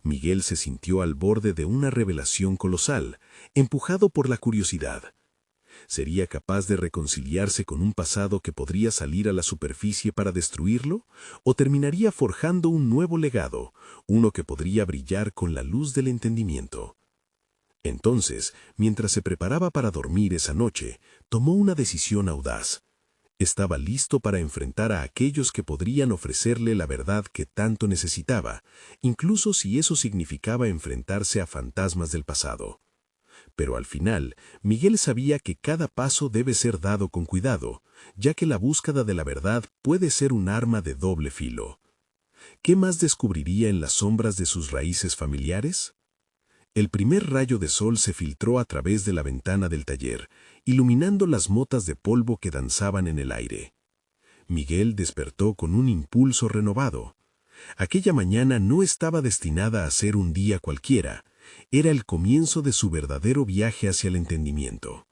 Miguel se sintió al borde de una revelación colosal, empujado por la curiosidad. ¿Sería capaz de reconciliarse con un pasado que podría salir a la superficie para destruirlo? ¿O terminaría forjando un nuevo legado, uno que podría brillar con la luz del entendimiento? Entonces, mientras se preparaba para dormir esa noche, tomó una decisión audaz. Estaba listo para enfrentar a aquellos que podrían ofrecerle la verdad que tanto necesitaba, incluso si eso significaba enfrentarse a fantasmas del pasado. Pero al final, Miguel sabía que cada paso debe ser dado con cuidado, ya que la búsqueda de la verdad puede ser un arma de doble filo. ¿Qué más descubriría en las sombras de sus raíces familiares? El primer rayo de sol se filtró a través de la ventana del taller, iluminando las motas de polvo que danzaban en el aire. Miguel despertó con un impulso renovado. Aquella mañana no estaba destinada a ser un día cualquiera, era el comienzo de su verdadero viaje hacia el entendimiento.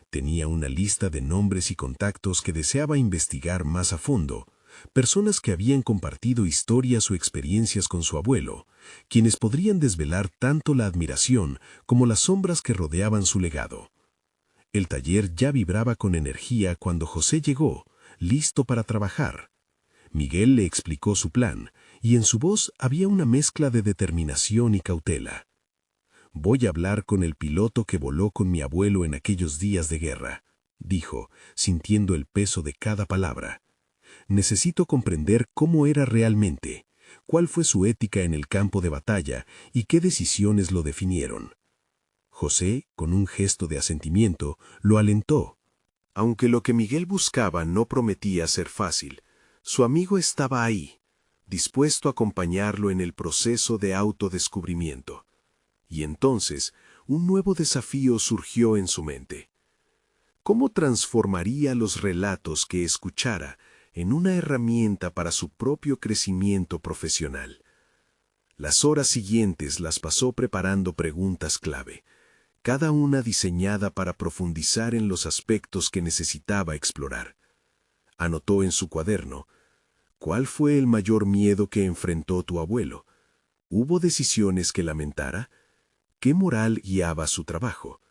Tenía una lista de nombres y contactos que deseaba investigar más a fondo, personas que habían compartido historias o experiencias con su abuelo, quienes podrían desvelar tanto la admiración como las sombras que rodeaban su legado. El taller ya vibraba con energía cuando José llegó, listo para trabajar. Miguel le explicó su plan, y en su voz había una mezcla de determinación y cautela. «Voy a hablar con el piloto que voló con mi abuelo en aquellos días de guerra», dijo, sintiendo el peso de cada palabra. «Necesito comprender cómo era realmente, cuál fue su ética en el campo de batalla y qué decisiones lo definieron». José, con un gesto de asentimiento, lo alentó. Aunque lo que Miguel buscaba no prometía ser fácil, su amigo estaba ahí, dispuesto a acompañarlo en el proceso de autodescubrimiento. Y entonces, un nuevo desafío surgió en su mente. ¿Cómo transformaría los relatos que escuchara en una herramienta para su propio crecimiento profesional? Las horas siguientes las pasó preparando preguntas clave, cada una diseñada para profundizar en los aspectos que necesitaba explorar. Anotó en su cuaderno: ¿cuál fue el mayor miedo que enfrentó tu abuelo? ¿Hubo decisiones que lamentara? ¿Qué moral guiaba su trabajo?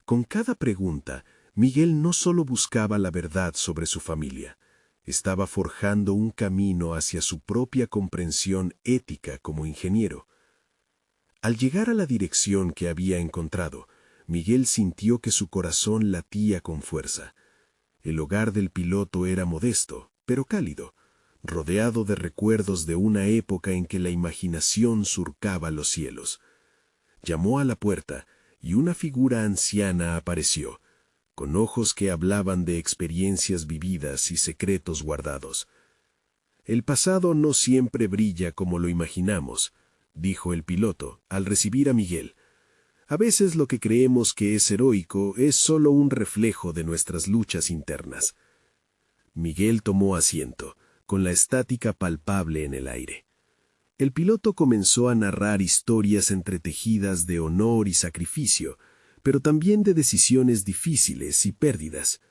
Con cada pregunta, Miguel no solo buscaba la verdad sobre su familia, estaba forjando un camino hacia su propia comprensión ética como ingeniero. Al llegar a la dirección que había encontrado, Miguel sintió que su corazón latía con fuerza. El hogar del piloto era modesto, pero cálido, rodeado de recuerdos de una época en que la imaginación surcaba los cielos. Llamó a la puerta y una figura anciana apareció, con ojos que hablaban de experiencias vividas y secretos guardados. «El pasado no siempre brilla como lo imaginamos», dijo el piloto al recibir a Miguel. «A veces lo que creemos que es heroico es solo un reflejo de nuestras luchas internas». Miguel tomó asiento, con la estática palpable en el aire. El piloto comenzó a narrar historias entretejidas de honor y sacrificio, pero también de decisiones difíciles y pérdidas.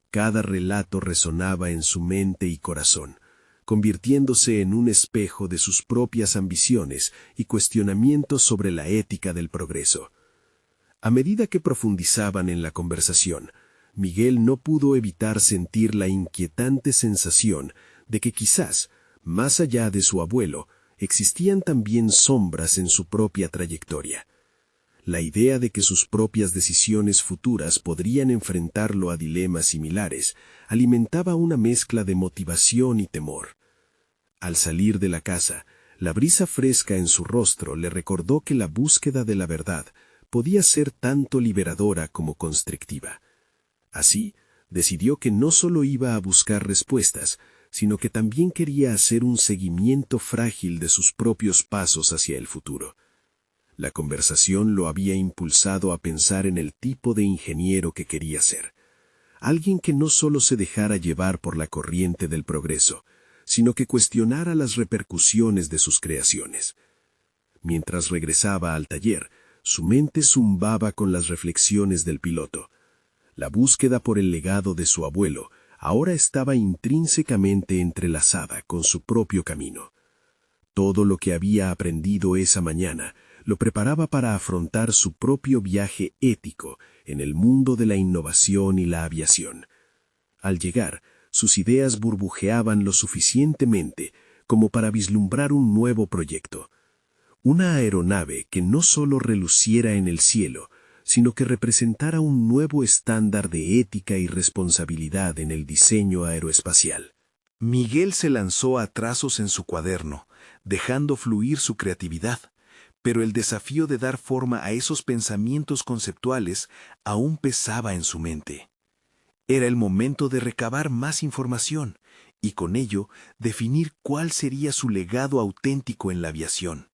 Cada relato resonaba en su mente y corazón, convirtiéndose en un espejo de sus propias ambiciones y cuestionamientos sobre la ética del progreso. A medida que profundizaban en la conversación, Miguel no pudo evitar sentir la inquietante sensación de que quizás, más allá de su abuelo, existían también sombras en su propia trayectoria. La idea de que sus propias decisiones futuras podrían enfrentarlo a dilemas similares alimentaba una mezcla de motivación y temor. Al salir de la casa, la brisa fresca en su rostro le recordó que la búsqueda de la verdad podía ser tanto liberadora como constrictiva. Así, decidió que no solo iba a buscar respuestas, sino que también quería hacer un seguimiento frágil de sus propios pasos hacia el futuro. La conversación lo había impulsado a pensar en el tipo de ingeniero que quería ser. Alguien que no solo se dejara llevar por la corriente del progreso, sino que cuestionara las repercusiones de sus creaciones. Mientras regresaba al taller, su mente zumbaba con las reflexiones del piloto. La búsqueda por el legado de su abuelo ahora estaba intrínsecamente entrelazada con su propio camino. Todo lo que había aprendido esa mañana lo preparaba para afrontar su propio viaje ético en el mundo de la innovación y la aviación. Al llegar, sus ideas burbujeaban lo suficientemente como para vislumbrar un nuevo proyecto. Una aeronave que no solo reluciera en el cielo, sino que representara un nuevo estándar de ética y responsabilidad en el diseño aeroespacial. Miguel se lanzó a trazos en su cuaderno, dejando fluir su creatividad, pero el desafío de dar forma a esos pensamientos conceptuales aún pesaba en su mente. Era el momento de recabar más información y con ello definir cuál sería su legado auténtico en la aviación.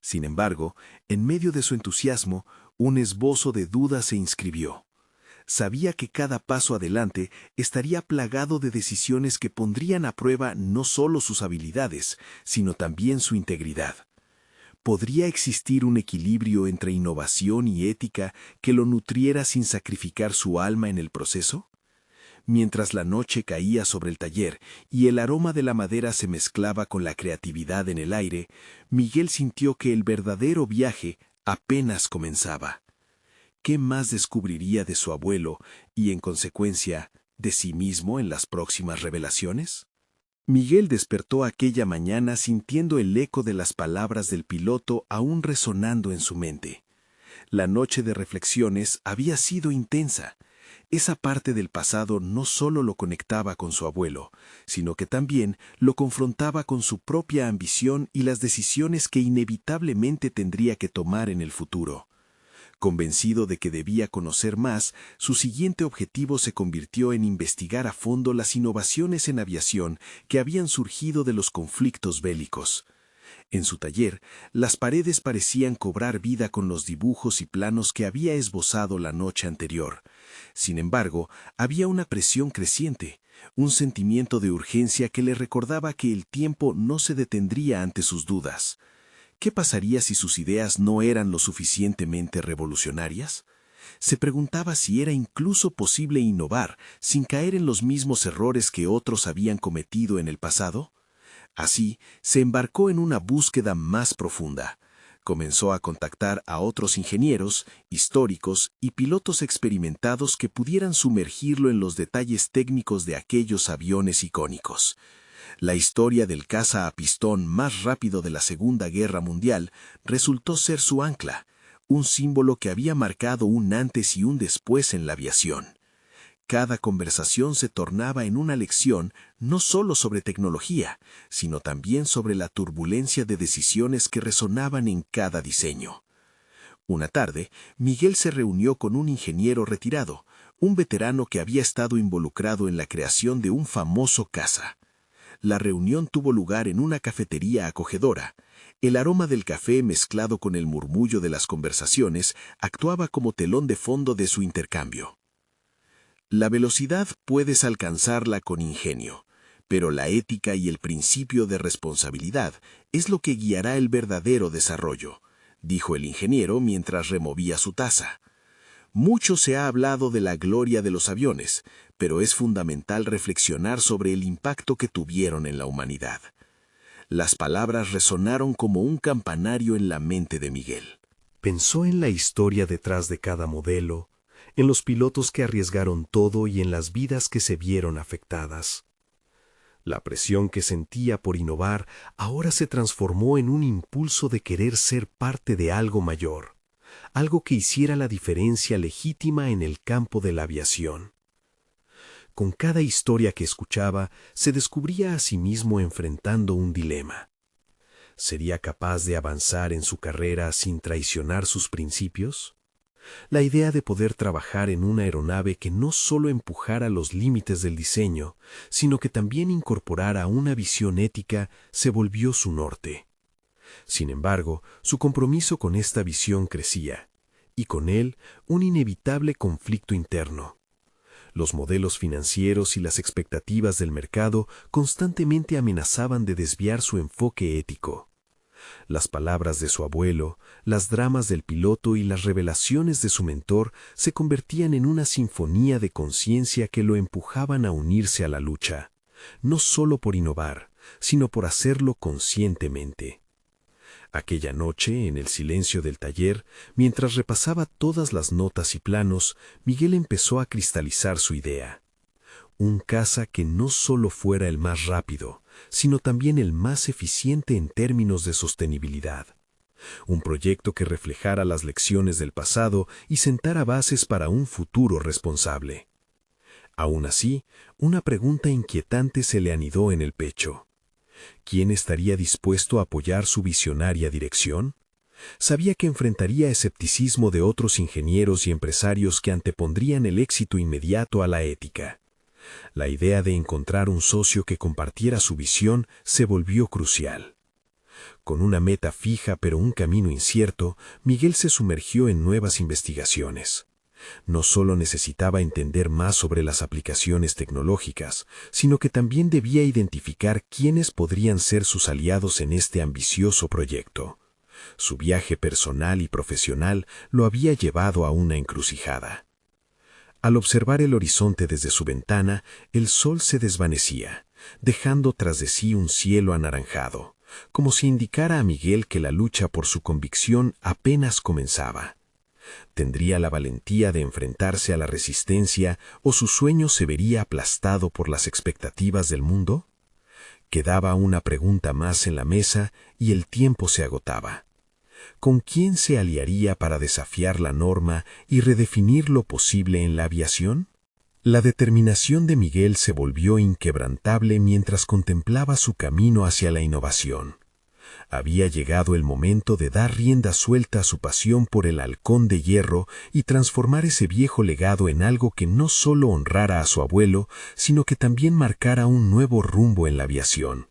Sin embargo, en medio de su entusiasmo, un esbozo de duda se inscribió. Sabía que cada paso adelante estaría plagado de decisiones que pondrían a prueba no solo sus habilidades, sino también su integridad. ¿Podría existir un equilibrio entre innovación y ética que lo nutriera sin sacrificar su alma en el proceso? Mientras la noche caía sobre el taller y el aroma de la madera se mezclaba con la creatividad en el aire, Miguel sintió que el verdadero viaje apenas comenzaba. ¿Qué más descubriría de su abuelo y, en consecuencia, de sí mismo en las próximas revelaciones? Miguel despertó aquella mañana sintiendo el eco de las palabras del piloto aún resonando en su mente. La noche de reflexiones había sido intensa. Esa parte del pasado no solo lo conectaba con su abuelo, sino que también lo confrontaba con su propia ambición y las decisiones que inevitablemente tendría que tomar en el futuro. Convencido de que debía conocer más, su siguiente objetivo se convirtió en investigar a fondo las innovaciones en aviación que habían surgido de los conflictos bélicos. En su taller, las paredes parecían cobrar vida con los dibujos y planos que había esbozado la noche anterior. Sin embargo, había una presión creciente, un sentimiento de urgencia que le recordaba que el tiempo no se detendría ante sus dudas. ¿Qué pasaría si sus ideas no eran lo suficientemente revolucionarias? Se preguntaba si era incluso posible innovar sin caer en los mismos errores que otros habían cometido en el pasado. Así, se embarcó en una búsqueda más profunda. Comenzó a contactar a otros ingenieros, históricos y pilotos experimentados que pudieran sumergirlo en los detalles técnicos de aquellos aviones icónicos. La historia del caza a pistón más rápido de la Segunda Guerra Mundial resultó ser su ancla, un símbolo que había marcado un antes y un después en la aviación. Cada conversación se tornaba en una lección no solo sobre tecnología, sino también sobre la turbulencia de decisiones que resonaban en cada diseño. Una tarde, Miguel se reunió con un ingeniero retirado, un veterano que había estado involucrado en la creación de un famoso caza. La reunión tuvo lugar en una cafetería acogedora. El aroma del café mezclado con el murmullo de las conversaciones actuaba como telón de fondo de su intercambio. La velocidad puedes alcanzarla con ingenio, pero la ética y el principio de responsabilidad es lo que guiará el verdadero desarrollo, dijo el ingeniero mientras removía su taza. Mucho se ha hablado de la gloria de los aviones, pero es fundamental reflexionar sobre el impacto que tuvieron en la humanidad. Las palabras resonaron como un campanario en la mente de Miguel. Pensó en la historia detrás de cada modelo, en los pilotos que arriesgaron todo y en las vidas que se vieron afectadas. La presión que sentía por innovar ahora se transformó en un impulso de querer ser parte de algo mayor, algo que hiciera la diferencia legítima en el campo de la aviación. Con cada historia que escuchaba, se descubría a sí mismo enfrentando un dilema. ¿Sería capaz de avanzar en su carrera sin traicionar sus principios? La idea de poder trabajar en una aeronave que no solo empujara los límites del diseño, sino que también incorporara una visión ética, se volvió su norte. Sin embargo, su compromiso con esta visión crecía, y con él un inevitable conflicto interno. Los modelos financieros y las expectativas del mercado constantemente amenazaban de desviar su enfoque ético. Las palabras de su abuelo, las dramas del piloto y las revelaciones de su mentor se convertían en una sinfonía de conciencia que lo empujaban a unirse a la lucha, no solo por innovar, sino por hacerlo conscientemente. Aquella noche, en el silencio del taller, mientras repasaba todas las notas y planos, Miguel empezó a cristalizar su idea. Un caza que no solo fuera el más rápido, sino también el más eficiente en términos de sostenibilidad. Un proyecto que reflejara las lecciones del pasado y sentara bases para un futuro responsable. Aún así, una pregunta inquietante se le anidó en el pecho. ¿Quién estaría dispuesto a apoyar su visionaria dirección? Sabía que enfrentaría escepticismo de otros ingenieros y empresarios que antepondrían el éxito inmediato a la ética. La idea de encontrar un socio que compartiera su visión se volvió crucial. Con una meta fija pero un camino incierto, Miguel se sumergió en nuevas investigaciones. No solo necesitaba entender más sobre las aplicaciones tecnológicas, sino que también debía identificar quiénes podrían ser sus aliados en este ambicioso proyecto. Su viaje personal y profesional lo había llevado a una encrucijada. Al observar el horizonte desde su ventana, el sol se desvanecía, dejando tras de sí un cielo anaranjado, como si indicara a Miguel que la lucha por su convicción apenas comenzaba. ¿Tendría la valentía de enfrentarse a la resistencia o su sueño se vería aplastado por las expectativas del mundo? Quedaba una pregunta más en la mesa y el tiempo se agotaba. ¿Con quién se aliaría para desafiar la norma y redefinir lo posible en la aviación? La determinación de Miguel se volvió inquebrantable mientras contemplaba su camino hacia la innovación. Había llegado el momento de dar rienda suelta a su pasión por el halcón de hierro y transformar ese viejo legado en algo que no solo honrara a su abuelo, sino que también marcara un nuevo rumbo en la aviación.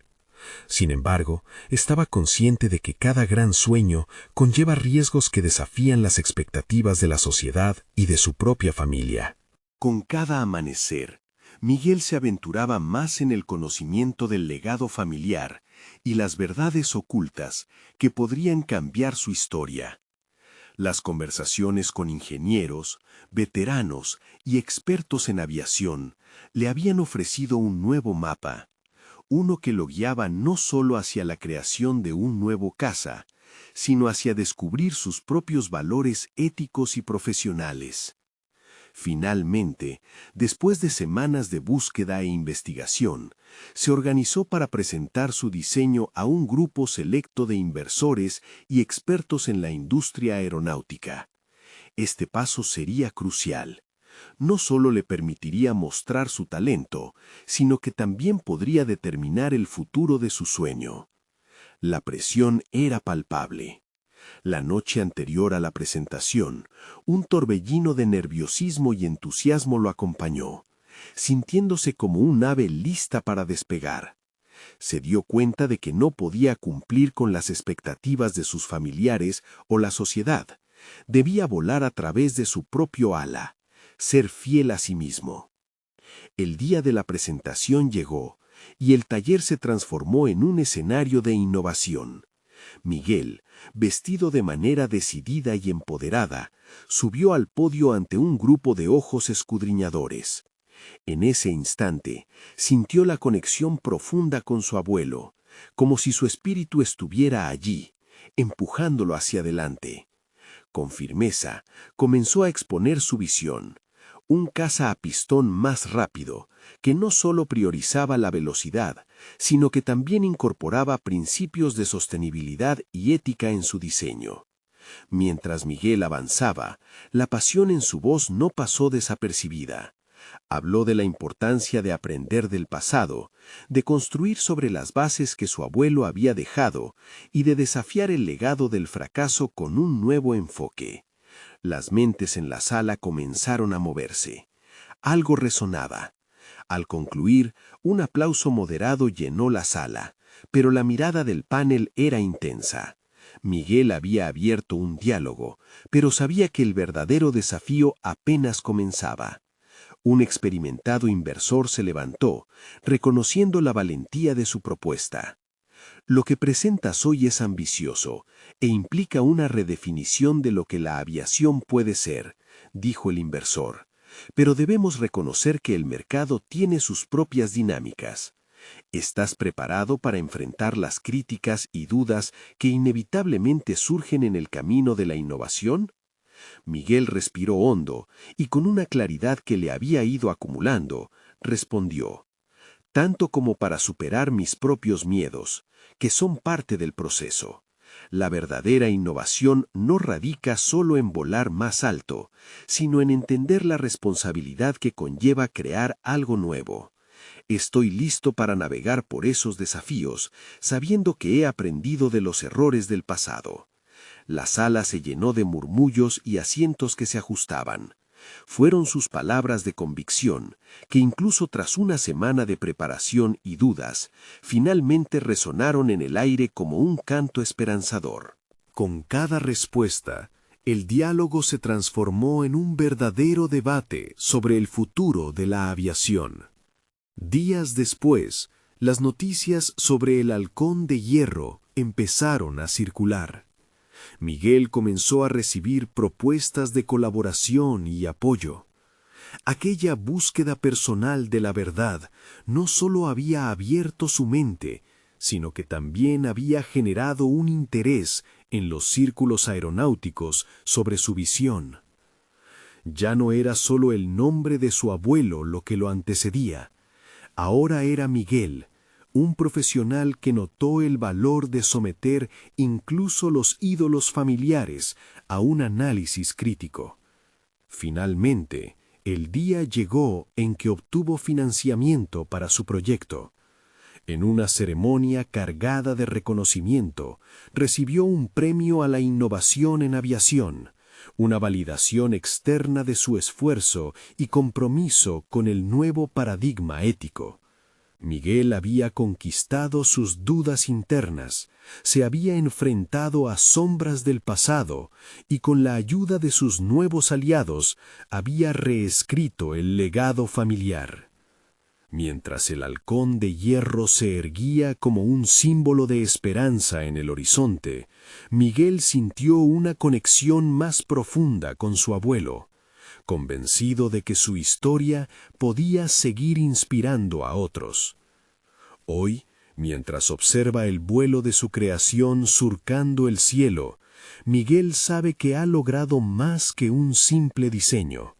Sin embargo, estaba consciente de que cada gran sueño conlleva riesgos que desafían las expectativas de la sociedad y de su propia familia. Con cada amanecer, Miguel se aventuraba más en el conocimiento del legado familiar y las verdades ocultas que podrían cambiar su historia. Las conversaciones con ingenieros, veteranos y expertos en aviación le habían ofrecido un nuevo mapa, uno que lo guiaba no solo hacia la creación de un nuevo caza, sino hacia descubrir sus propios valores éticos y profesionales. Finalmente, después de semanas de búsqueda e investigación, se organizó para presentar su diseño a un grupo selecto de inversores y expertos en la industria aeronáutica. Este paso sería crucial. No solo le permitiría mostrar su talento, sino que también podría determinar el futuro de su sueño. La presión era palpable. La noche anterior a la presentación, un torbellino de nerviosismo y entusiasmo lo acompañó, sintiéndose como un ave lista para despegar. Se dio cuenta de que no podía cumplir con las expectativas de sus familiares o la sociedad. Debía volar a través de su propio ala, ser fiel a sí mismo. El día de la presentación llegó, y el taller se transformó en un escenario de innovación. Miguel, vestido de manera decidida y empoderada, subió al podio ante un grupo de ojos escudriñadores. En ese instante, sintió la conexión profunda con su abuelo, como si su espíritu estuviera allí, empujándolo hacia adelante. Con firmeza, comenzó a exponer su visión. Un caza a pistón más rápido, que no solo priorizaba la velocidad, sino que también incorporaba principios de sostenibilidad y ética en su diseño. Mientras Miguel avanzaba, la pasión en su voz no pasó desapercibida. Habló de la importancia de aprender del pasado, de construir sobre las bases que su abuelo había dejado y de desafiar el legado del fracaso con un nuevo enfoque. Las mentes en la sala comenzaron a moverse. Algo resonaba. Al concluir, un aplauso moderado llenó la sala, pero la mirada del panel era intensa. Miguel había abierto un diálogo, pero sabía que el verdadero desafío apenas comenzaba. Un experimentado inversor se levantó, reconociendo la valentía de su propuesta. Lo que presentas hoy es ambicioso e implica una redefinición de lo que la aviación puede ser, dijo el inversor. Pero debemos reconocer que el mercado tiene sus propias dinámicas. ¿Estás preparado para enfrentar las críticas y dudas que inevitablemente surgen en el camino de la innovación? Miguel respiró hondo y con una claridad que le había ido acumulando, respondió: tanto como para superar mis propios miedos, que son parte del proceso. La verdadera innovación no radica solo en volar más alto, sino en entender la responsabilidad que conlleva crear algo nuevo. Estoy listo para navegar por esos desafíos, sabiendo que he aprendido de los errores del pasado. La sala se llenó de murmullos y asientos que se ajustaban. Fueron sus palabras de convicción, que incluso tras una semana de preparación y dudas, finalmente resonaron en el aire como un canto esperanzador. Con cada respuesta, el diálogo se transformó en un verdadero debate sobre el futuro de la aviación. Días después, las noticias sobre el Halcón de Hierro empezaron a circular. Miguel comenzó a recibir propuestas de colaboración y apoyo. Aquella búsqueda personal de la verdad no solo había abierto su mente, sino que también había generado un interés en los círculos aeronáuticos sobre su visión. Ya no era solo el nombre de su abuelo lo que lo antecedía. Ahora era Miguel, un profesional que notó el valor de someter incluso los ídolos familiares a un análisis crítico. Finalmente, el día llegó en que obtuvo financiamiento para su proyecto. En una ceremonia cargada de reconocimiento, recibió un premio a la innovación en aviación, una validación externa de su esfuerzo y compromiso con el nuevo paradigma ético. Miguel había conquistado sus dudas internas, se había enfrentado a sombras del pasado y con la ayuda de sus nuevos aliados había reescrito el legado familiar. Mientras el halcón de hierro se erguía como un símbolo de esperanza en el horizonte, Miguel sintió una conexión más profunda con su abuelo, convencido de que su historia podía seguir inspirando a otros. Hoy, mientras observa el vuelo de su creación surcando el cielo, Miguel sabe que ha logrado más que un simple diseño.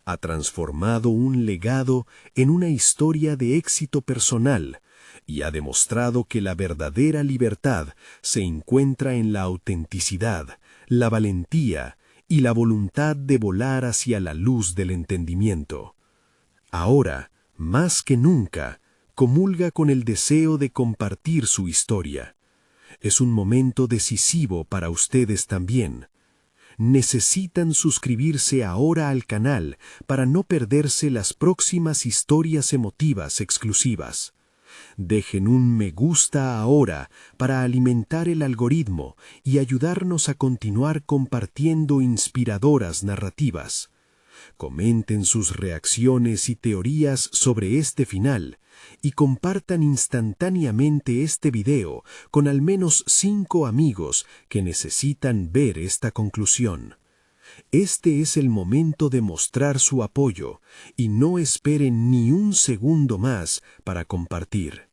Ha transformado un legado en una historia de éxito personal y ha demostrado que la verdadera libertad se encuentra en la autenticidad, la valentía y la voluntad de volar hacia la luz del entendimiento. Ahora, más que nunca, comulga con el deseo de compartir su historia. Es un momento decisivo para ustedes también. Necesitan suscribirse ahora al canal para no perderse las próximas historias emotivas exclusivas. Dejen un me gusta ahora para alimentar el algoritmo y ayudarnos a continuar compartiendo inspiradoras narrativas. Comenten sus reacciones y teorías sobre este final y compartan instantáneamente este video con al menos 5 amigos que necesitan ver esta conclusión. Este es el momento de mostrar su apoyo y no esperen ni un segundo más para compartir.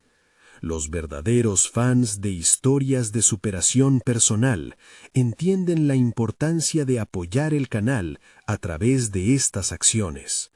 Los verdaderos fans de historias de superación personal entienden la importancia de apoyar el canal a través de estas acciones.